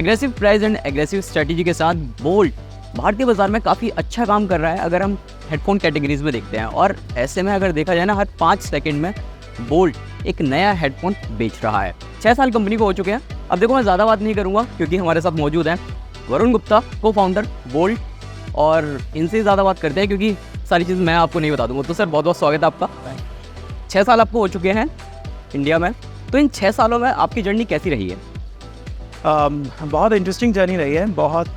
Aggressive price and aggressive strategy के साथ bolt भारतीय बाजार में काफ़ी अच्छा काम कर रहा है अगर हम हेडफोन कैटेगरीज में देखते हैं। और ऐसे में अगर देखा जाए ना, हर 5 सेकंड में बोल्ट एक नया हेडफोन बेच रहा है। 6 साल कंपनी को हो चुके हैं। अब देखो, मैं ज़्यादा बात नहीं करूँगा क्योंकि हमारे साथ मौजूद हैं वरुण गुप्ता, को फाउंडर बोल्ट, और इनसे ज़्यादा बात करते हैं क्योंकि सारी चीज़ मैं आपको नहीं बता दूँगा। तो सर, बहुत बहुत स्वागत है आपका। 6 साल आपको हो चुके हैं इंडिया में, तो इन 6 सालों में आपकी जर्नी कैसी रही है? बहुत इंटरेस्टिंग जर्नी रही है। बहुत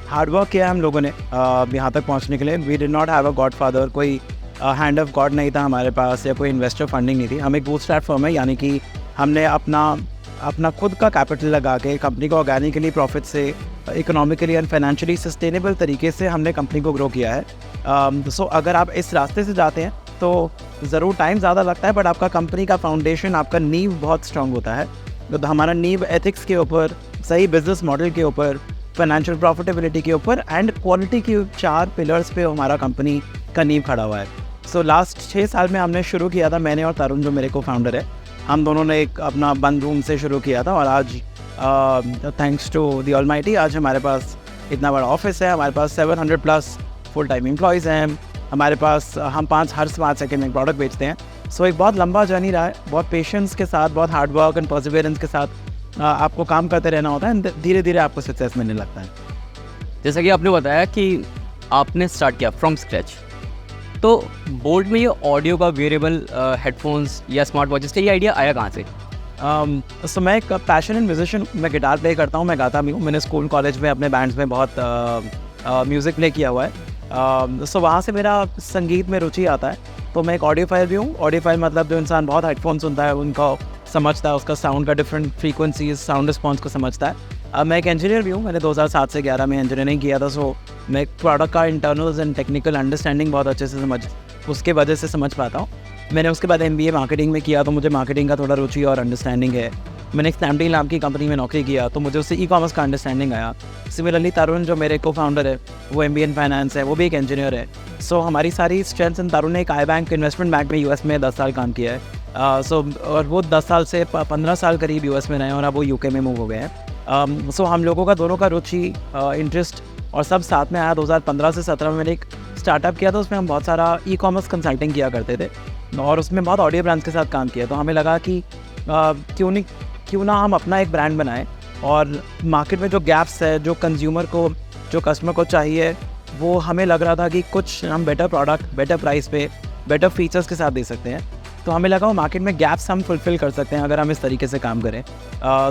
हार्ड वर्क किया हम लोगों ने यहाँ तक पहुँचने के लिए। We did not have a godfather, कोई हैंड ऑफ गॉड नहीं था हमारे पास, या कोई इन्वेस्टर फंडिंग नहीं थी। हम एक बूटस्ट्रैप फर्म है, यानी कि हमने अपना खुद का कैपिटल लगा के कंपनी को ऑर्गेनिकली प्रॉफिट से इकोनॉमिकली एंड फाइनेंशियली सस्टेनेबल तरीके से हमने कंपनी को ग्रो किया है। सो अगर आप इस रास्ते से जाते हैं तो ज़रूर टाइम ज़्यादा लगता है, बट आपका कंपनी का फाउंडेशन, आपका नींव बहुत स्ट्रांग होता है। तो हमारा नींव एथिक्स के ऊपर, सही बिजनेस मॉडल के ऊपर, फाइनेंशियल प्रॉफिटेबिलिटी के ऊपर एंड क्वालिटी के 4 पिलर्स पे हमारा कंपनी का नींव खड़ा हुआ है। सो लास्ट 6 साल में हमने शुरू किया था, मैंने और तरुण जो मेरे को फाउंडर है, हम दोनों ने एक अपना बंद रूम से शुरू किया था। और आज थैंक्स टू द ऑलमाइटी आज हमारे पास इतना बड़ा ऑफिस है। हमारे पास 700 प्लस फुल टाइम एम्प्लॉयज़ हैं। हमारे पास हम हर 5 सेकंड में प्रोडक्ट बेचते हैं। सो एक बहुत लंबा जर्नी रहा है। बहुत पेशेंस के साथ, बहुत हार्ड वर्क एंड परसिवियरेंस के साथ आपको काम करते रहना होता है, धीरे धीरे आपको सक्सेस मिलने लगता है। जैसा कि आपने बताया कि आपने स्टार्ट किया फ्रॉम स्क्रैच, तो बोल्ट में ये ऑडियो का वेरिएबल हेडफोन्स या स्मार्ट वॉचेस का ये आइडिया आया कहाँ से? सो मैं एक पैशनेट म्यूजिशियन, मैं गिटार प्ले करता हूँ, मैं गाता भी हूँ। मैंने स्कूल कॉलेज में अपने बैंड्स में बहुत म्यूज़िक प्ले किया हुआ है। सो वहाँ से मेरा संगीत में रुचि आता है। तो मैं एक ऑडियोफाइल भी हूँ। ऑडियोफाइल मतलब जो इंसान बहुत हेडफोन सुनता है, उनको समझता है, उसका साउंड का डिफरेंट फ्रीक्वेंसीज, साउंड रिस्पॉन्स को समझता है। मैं एक इंजीनियर भी हूँ। मैंने 2007 से 11 में इंजीनियरिंग किया था। सो मैं एक प्रोडक्ट का इंटरनल्स एंड टेक्निकल अंडरस्टैंडिंग बहुत अच्छे से उसके वजह से समझ पाता हूँ। मैंने उसके बाद MBA मार्केटिंग में किया, तो मुझे मार्केटिंग का थोड़ा रुचि और अंडरस्टैंडिंग है। मैंने एक स्नैपडील नाम की कंपनी में नौकरी किया, तो मुझे उससे ई-कॉमर्स का अंडरस्टैंडिंग आया। सिमिलरली तरुण जो मेरे को फाउंडर है, वो MBA इन फाइनेंस है, वो भी एक इंजीनियर है। सो हमारी सारी स्ट्रेंथ्स एंड तरुण ने एक iBank इन्वेस्टमेंट बैंक में US में 10 साल काम किया है। और वो 10 साल से 15 साल करीब US में रहे और अब वो UK में मूव हो गए हैं। सो हम लोगों का दोनों का रुचि, इंटरेस्ट और सब साथ में आया। 2015 से 17 में मैंने एक स्टार्टअप किया था, उसमें हम बहुत सारा ई-कॉमर्स कंसल्टिंग किया करते थे और उसमें बहुत ऑडियो ब्रांड्स के साथ काम किया। तो हमें लगा कि क्यों ना हम अपना एक ब्रांड बनाएं और मार्केट में जो गैप्स है, जो कंज्यूमर को, जो कस्टमर को चाहिए, वो हमें लग रहा था कि कुछ हम बेटर प्रोडक्ट, बेटर प्राइस पे, बेटर फीचर्स के साथ दे सकते हैं। तो हमें लगा वो मार्केट में गैप्स हम फुलफ़िल कर सकते हैं अगर हम इस तरीके से काम करें।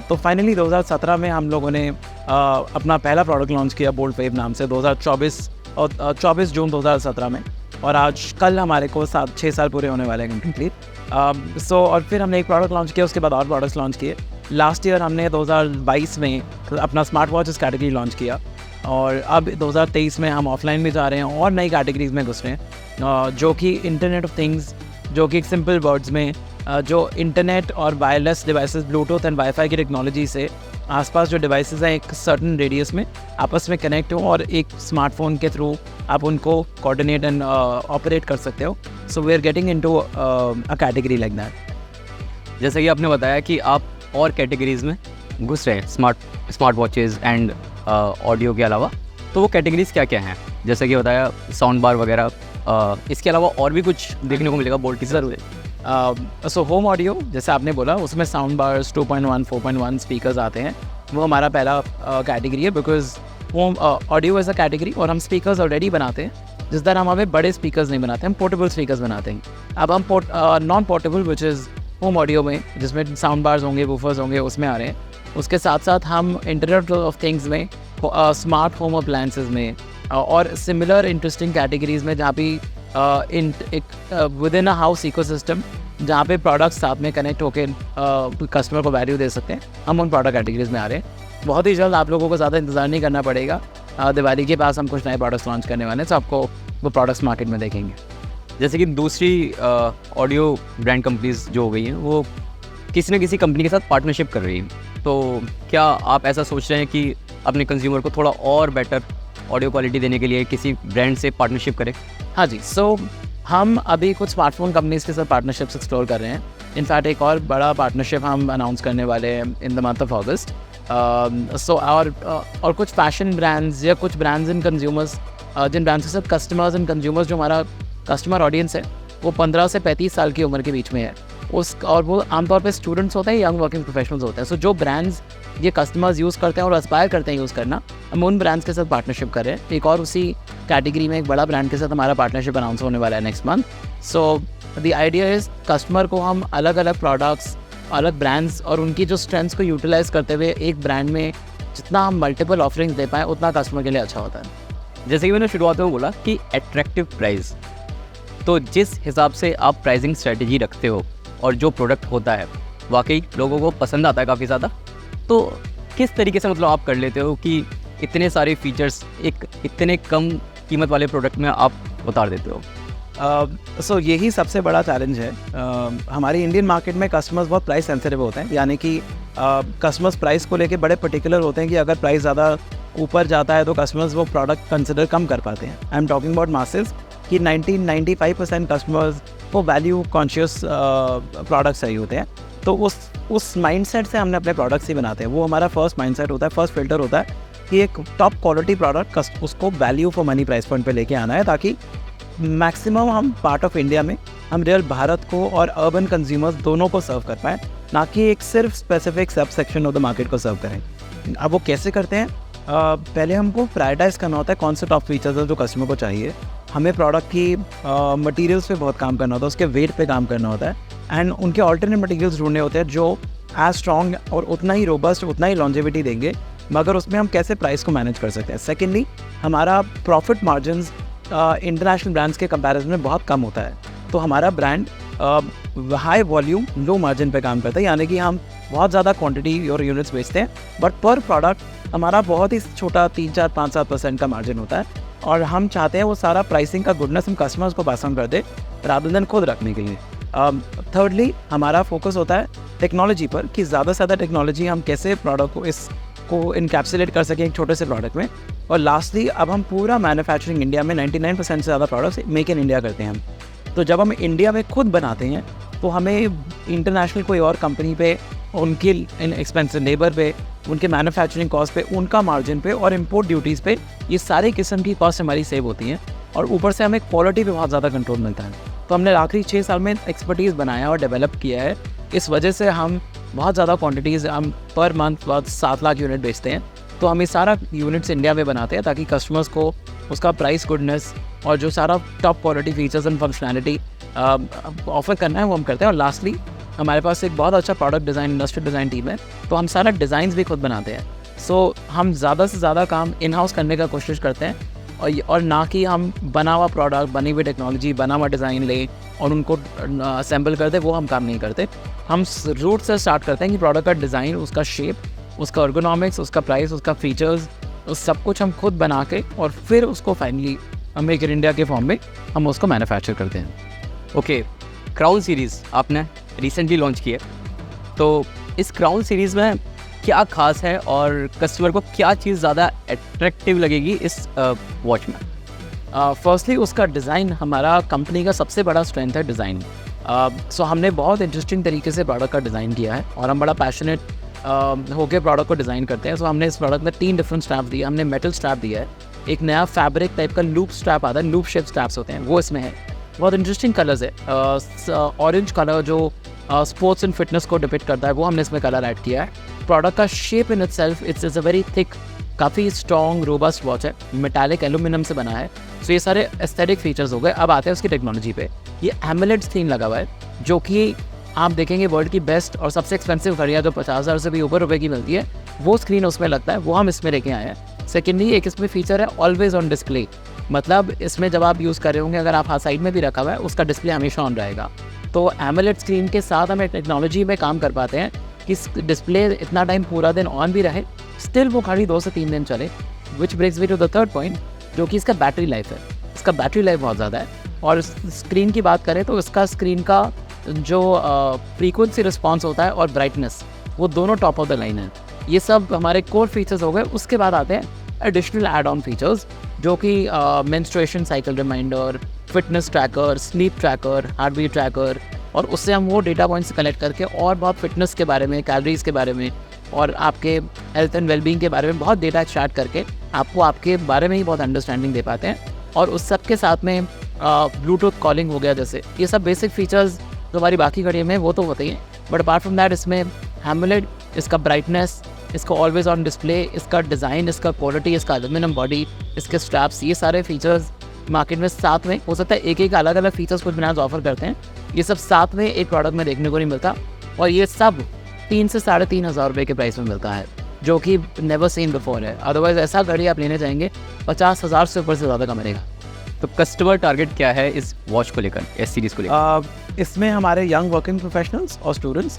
तो फाइनली 2017 में हम लोगों ने अपना पहला प्रोडक्ट लॉन्च किया बोल्ट वेव नाम से, 24 जून 2017 में। और आज कल हमारे को 6 साल पूरे होने वाले हैं कंप्लीट। और फिर हमने एक प्रोडक्ट लॉन्च किया, उसके बाद और प्रोडक्ट्स लॉन्च किए। लास्ट ईयर हमने 2022 में अपना स्मार्ट वॉचेस कैटेगरी लॉन्च किया और अब 2023 में हम ऑफलाइन में जा रहे हैं और नई कैटेगरीज में घुस रहे हैं, जो कि इंटरनेट ऑफ थिंग्स, जो कि एक सिंपल वर्ड्स में जो इंटरनेट और wireless devices, Bluetooth and wifi की टेक्नोलॉजी से आसपास जो डिवाइसेस हैं एक सर्टन रेडियस में आपस में कनेक्ट हो और एक स्मार्टफोन के थ्रू आप उनको कोऑर्डिनेट एंड ऑपरेट कर सकते हो। So we are getting into a category like that. जैसे कि आपने बताया कि आप और कैटेगरीज में घुस रहे हैं स्मार्ट वॉचेज़ एंड ऑडियो के अलावा, तो वो कैटेगरीज क्या क्या हैं? जैसे कि बताया साउंड बार वगैरह, इसके अलावा और भी कुछ देखने को मिलेगा बोल्ट की ज़रूर? सो होम ऑडियो जैसे आपने बोला, उसमें साउंड बार्स 2.1, 4.1 स्पीकर्स आते हैं। वो हमारा पहला कैटेगरी है, because home audio as a category और हम स्पीकर्स ऑलरेडी बनाते हैं। जिस तरह हम हमें बड़े स्पीकर्स नहीं बनाते, हम पोर्टेबल स्पीकर्स बनाते हैं। अब हम non portable which is home audio में, जिसमें साउंड बार्स होंगे, वूफर्स होंगे, उसमें आ रहे हैं। उसके साथ साथ हम इंटरनेट ऑफ थिंग्स में, स्मार्ट होम अप्लायंसेस में और सिमिलर इंटरेस्टिंग कैटेगरीज में, जहाँ भी with in a house ecosystem, जहाँ पे प्रोडक्ट्स साथ में कनेक्ट होकर कस्टमर को वैल्यू दे सकते हैं, हम उन प्रोडक्ट कैटेगरीज में आ रहे हैं। बहुत ही जल्द आप लोगों को ज़्यादा इंतज़ार नहीं करना पड़ेगा। दिवाली के पास हम कुछ नए प्रोडक्ट्स लॉन्च करने वाले हैं, तो आपको वो प्रोडक्ट्स मार्केट में देखेंगे। जैसे कि दूसरी ऑडियो ब्रांड कंपनीज जो हो गई हैं, वो किसी न किसी कंपनी के साथ पार्टनरशिप कर रही हैं, तो क्या आप ऐसा सोच रहे हैं कि अपने कंज्यूमर को थोड़ा और बेटर ऑडियो क्वालिटी देने के लिए किसी ब्रांड से पार्टनरशिप करें? हाँ जी, सो हम अभी कुछ स्मार्टफोन कंपनीज़ के साथ पार्टनरशिप्स एक्सप्लोर कर रहे हैं। इनफैक्ट एक और बड़ा पार्टनरशिप हम अनाउंस करने वाले हैं in the month of August. और कुछ फैशन ब्रांड्स या कुछ ब्रांड्स एंड कंज्यूमर्स, जिन ब्रांड्स के साथ कस्टमर्स एंड कंज्यूमर्स, जो हमारा कस्टमर ऑडियंस है वो 15 से 35 साल की उम्र के बीच में है, और वो आमतौर पे स्टूडेंट्स होते हैं, यंग वर्किंग प्रोफेशनल्स होते हैं। सो जो ब्रांड्स ये कस्टमर्स यूज़ करते हैं और एस्पायर करते हैं यूज़ करना, हम उन ब्रांड्स के साथ पार्टनरशिप कर रहे हैं। एक और उसी कैटेगरी में एक बड़ा ब्रांड के साथ हमारा पार्टनरशिप अनाउंस होने वाला है next month. So the idea is customer को हम अलग अलग प्रोडक्ट्स, अलग ब्रांड्स और उनकी जो स्ट्रेंथ्स को यूटिलाइज़ करते हुए एक ब्रांड में जितना हम मल्टीपल ऑफरिंग्स दे पाएँ उतना कस्टमर के लिए अच्छा होता है। जैसे कि मैंने शुरुआत में बोला कि अट्रैक्टिव प्राइस, तो जिस हिसाब से आप प्राइसिंग स्ट्रेटजी रखते हो और जो प्रोडक्ट होता है वाकई लोगों को पसंद आता है काफ़ी ज़्यादा, तो किस तरीके से मतलब आप कर लेते हो कि इतने सारे फीचर्स एक इतने कम कीमत वाले प्रोडक्ट में आप उतार देते हो? सो यही सबसे बड़ा चैलेंज है। हमारी इंडियन मार्केट में कस्टमर्स बहुत प्राइस सेंसिटिव होते हैं, यानी कि कस्टमर्स प्राइस को लेके बड़े पर्टिकुलर होते हैं कि अगर प्राइस ज़्यादा ऊपर जाता है तो कस्टमर्स वो प्रोडक्ट कंसिडर कम कर पाते हैं। I am talking about masses कि 95% कस्टमर्स वो वैल्यू कॉन्शियस प्रोडक्ट्स चाहिए होते हैं। तो उस माइंडसेट से हमने अपने प्रोडक्ट्स ही बनाते हैं। वो हमारा फर्स्ट माइंडसेट होता है, फर्स्ट फिल्टर होता है कि एक टॉप क्वालिटी प्रोडक्ट उसको value for money price point पे लेके आना है, ताकि मैक्सिमम हम पार्ट ऑफ इंडिया में हम रियल भारत को और अर्बन कंज्यूमर्स दोनों को सर्व कर पाएँ, ना कि एक सिर्फ specific sub section of the market को सर्व करें। अब वो कैसे करते हैं? पहले हमको प्रायोरिटाइज़ करना होता है कौन से टॉप फीचर्स है जो कस्टमर को चाहिए। हमें प्रोडक्ट की मटेरियल्स पे बहुत काम करना होता है, उसके वेट पे काम करना होता है, एंड उनके ऑल्टरनेट मटेरियल्स ढूंढने होते हैं जो एज स्ट्रॉन्ग और उतना ही रोबस्ट, उतना ही लॉन्जेविटी देंगे, मगर उसमें हम कैसे प्राइस को मैनेज कर सकते हैं। सेकेंडली, हमारा प्रॉफिट मार्जिन्स इंटरनेशनल ब्रांड्स के कंपैरिजन में बहुत कम होता है। तो हमारा brand high volume low margin पे काम करता है, यानी कि हम बहुत ज़्यादा क्वांटिटी और यूनिट्स बेचते हैं, बट पर प्रोडक्ट हमारा बहुत ही छोटा 3-4-5-7% का मार्जिन होता है, और हम चाहते हैं वो सारा प्राइसिंग का गुडनेस हम कस्टमर्स को पास ऑन कर दे रादर देन खुद रखने के लिए। थर्डली, हमारा फोकस होता है टेक्नोलॉजी पर कि ज़्यादा से ज़्यादा टेक्नोलॉजी हम कैसे प्रोडक्ट को इसको इनकैप्सुलेट कर सकें एक छोटे से प्रोडक्ट में। और लास्टली, अब हम पूरा मैन्युफैक्चरिंग इंडिया में 99% से ज़्यादा प्रोडक्ट्स मेक इन इंडिया करते हैं हम। तो जब हम इंडिया में खुद बनाते हैं तो हमें इंटरनेशनल कोई और कंपनी पे, उनके एक्सपेंसिव लेबर पे, उनके मैन्युफैक्चरिंग कॉस्ट पे, उनका मार्जिन पे और इंपोर्ट ड्यूटीज़ पे, ये सारी किस्म की कॉस्ट हमारी सेव होती हैं, और ऊपर से हमें क्वालिटी पे बहुत ज़्यादा कंट्रोल मिलता है। तो हमने आखिरी 6 साल में एक्सपर्टीज़ बनाया और डेवलप किया है। इस वजह से हम बहुत ज़्यादा क्वान्टिटीज़ हम पर मंथ बहुत 7 लाख यूनिट बेचते हैं। तो हम ये सारा यूनिट्स इंडिया में बनाते हैं ताकि कस्टमर्स को उसका प्राइस गुडनेस और जो सारा top quality features and functionality offer करना है वो हम करते हैं। और लास्टली, हमारे पास एक बहुत अच्छा product design, industrial design team है, तो हम सारा डिज़ाइंस भी खुद बनाते हैं। सो हम ज़्यादा से ज़्यादा काम इन हाउस करने का कोशिश करते हैं, और ना कि हम बना हुआ प्रोडक्ट, बनी हुई टेक्नोलॉजी, बना हुआ डिज़ाइन ले और उनको असेंबल करते, वो हम काम नहीं करते। हम रूट से स्टार्ट करते हैं कि प्रोडक्ट का डिज़ाइन, उसका शेप, उसका अर्गोनॉमिक्स, उसका प्राइस, उसका फीचर्स, उस सब कुछ हम खुद बना के और फिर उसको फाइनली मेक इन इंडिया के फॉर्म में हम उसको मैन्युफैक्चर करते हैं। ओके, क्राउन सीरीज़ आपने रिसेंटली लॉन्च की है, तो इस क्राउन सीरीज़ में क्या खास है और कस्टमर को क्या चीज़ ज़्यादा अट्रैक्टिव लगेगी इस वॉच में? फर्स्टली, उसका डिज़ाइन हमारा कंपनी का सबसे बड़ा स्ट्रेंथ है, डिज़ाइन। सो हमने बहुत इंटरेस्टिंग तरीके से प्रोडक्ट का डिज़ाइन किया है और हम बड़ा पैशनेट होकर प्रोडक्ट को डिज़ाइन करते हैं। सो हमने इस प्रोडक्ट में 3 डिफरेंट स्ट्रैप दिए। हमने मेटल स्ट्रैप दिया है, एक नया फैब्रिक टाइप का लूप स्ट्रैप आता है, लूप शेप स्ट्रैप्स होते हैं, वो इसमें है। बहुत इंटरेस्टिंग कलर्स है, ऑरेंज कलर जो स्पोर्ट्स एंड फिटनेस को डिपिक्ट करता है, वो हमने इसमें कलर ऐड किया है। प्रोडक्ट का shape in itself it's a very thick, काफ़ी स्ट्रॉन्ग रोबस्ट वॉच है, मेटालिक एल्यूमिनियम से बना है। सो ये सारे एस्थेटिक फीचर्स हो गए। अब आते हैं उसकी टेक्नोलॉजी पे। ये एमुलेट स्क्रीन लगा हुआ है, जो कि आप देखेंगे वर्ल्ड की बेस्ट और सबसे एक्सपेंसिव घड़ियाँ जो 50,000 से भी ऊपर रुपए की मिलती है, वो स्क्रीन उसमें लगता है, वो हम इसमें लेके आए हैं। सेकेंडली, एक इसमें फीचर है ऑलवेज ऑन डिस्प्ले, मतलब इसमें जब आप यूज़ कर रहे होंगे, अगर आप हाथ साइड में भी रखा हुआ है, उसका डिस्प्ले हमेशा ऑन रहेगा। तो एमुलेट स्क्रीन के साथ हम एक टेक्नोलॉजी में काम कर पाते हैं कि डिस्प्ले इतना टाइम पूरा दिन ऑन भी रहे, स्टिल वो खाली 2 से 3 दिन चले। Which brings me to the third point, जो कि इसका बैटरी लाइफ है। इसका बैटरी लाइफ बहुत ज़्यादा है। और स्क्रीन की बात करें तो इसका स्क्रीन का जो फ्रीक्वेंसी रिस्पॉन्स होता है और ब्राइटनेस, वो दोनों टॉप ऑफ द लाइन है। ये सब हमारे कोर फीचर्स हो गए। उसके बाद आते हैं एडिशनल एड ऑन फीचर्स, जो कि menstruation cycle reminder, fitness tracker, sleep tracker, heartbeat tracker, और उससे हम वो डेटा पॉइंट्स कलेक्ट करके और बहुत फिटनेस के बारे में, कैलोरीज के बारे में और आपके हेल्थ एंड वेलबींग के बारे में बहुत डेटा एक्सट्रैक्ट करके आपको आपके बारे में ही बहुत अंडरस्टैंडिंग दे पाते हैं। और उस सब के साथ में ब्लूटूथ कॉलिंग हो गया, जैसे ये सब बेसिक फीचर्स जो हमारी बाकी घड़ियों में वो तो होते ही हैं, बट अपार्ट फ्रॉम दैट इसमें एमुलेट, इसका ब्राइटनेस, इसका ऑलवेज ऑन डिस्प्ले, इसका डिज़ाइन, इसका क्वालिटी, इसका एल्यूमिनियम बॉडी, इसके स्ट्रैप्स, ये सारे फीचर्स मार्केट में साथ में, हो सकता है एक एक अलग अलग फीचर्स कुछ ब्रांड्स ऑफर करते हैं, ये सब साथ में एक प्रोडक्ट में देखने को नहीं मिलता। और ये सब 3 से 3,500 रुपये के प्राइस में मिलता है, जो कि नेवर सीन बिफोर है। अदरवाइज ऐसा घड़ी आप लेने जाएंगे 50,000 से ऊपर से ज़्यादा का मिलेगा। तो कस्टमर टारगेट क्या है इस वॉच को लेकर, एस सीरीज़ को लेकर? इसमें हमारे यंग वर्किंग प्रोफेशनल्स और स्टूडेंट्स,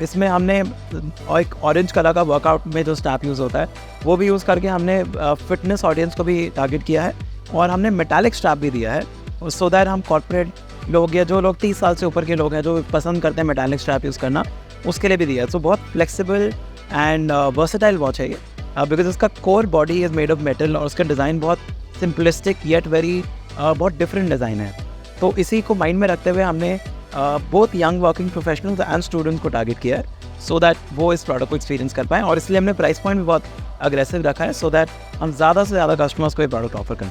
इसमें हमने एक ऑरेंज कलर का वर्कआउट में जो स्नैप यूज़ होता है वो भी यूज़ करके हमने फिटनेस ऑडियंस को भी टारगेट किया है, और हमने मेटालिक स्ट्रैप भी दिया है सो दैट हम कॉर्पोरेट लोग या जो लोग 30 साल से ऊपर के लोग हैं जो पसंद करते हैं मेटालिक स्ट्रैप यूज़ करना, उसके लिए भी दिया है। सो बहुत फ्लेक्सिबल एंड वर्सेटाइल वॉच है ये, बिकॉज इसका core body is made of metal और उसका डिज़ाइन बहुत सिंपलिस्टिक येट वेरी बहुत डिफरेंट डिज़ाइन है। तो इसी को माइंड में रखते हुए हमने both young working professionals and students को टारगेट किया है, सो दैट वो इस प्रोडक्ट को एक्सपीरियंस कर पाएँ। और इसलिए हमने प्राइस पॉइंट भी बहुत अग्रेसिव रखा है, सो दैट हम ज़्यादा से ज़्यादा कस्टमर्स को ये प्रोडक्ट ऑफर करें।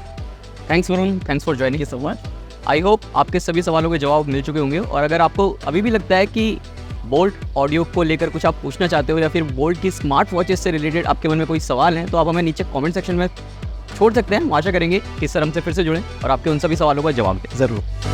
Thanks Varun, thanks for joining so much. I hope आपके सभी सवालों के जवाब मिल चुके होंगे, और अगर आपको अभी भी लगता है कि बोल्ट ऑडियो को लेकर कुछ आप पूछना चाहते हो या फिर बोल्ट की स्मार्ट वॉचेस से रिलेटेड आपके मन में कोई सवाल है, तो आप हमें नीचे कमेंट सेक्शन में छोड़ सकते हैं। हम आशा करेंगे कि सर हमसे फिर से जुड़ें और आपके उन सभी सवालों का जवाब दें। ज़रूर।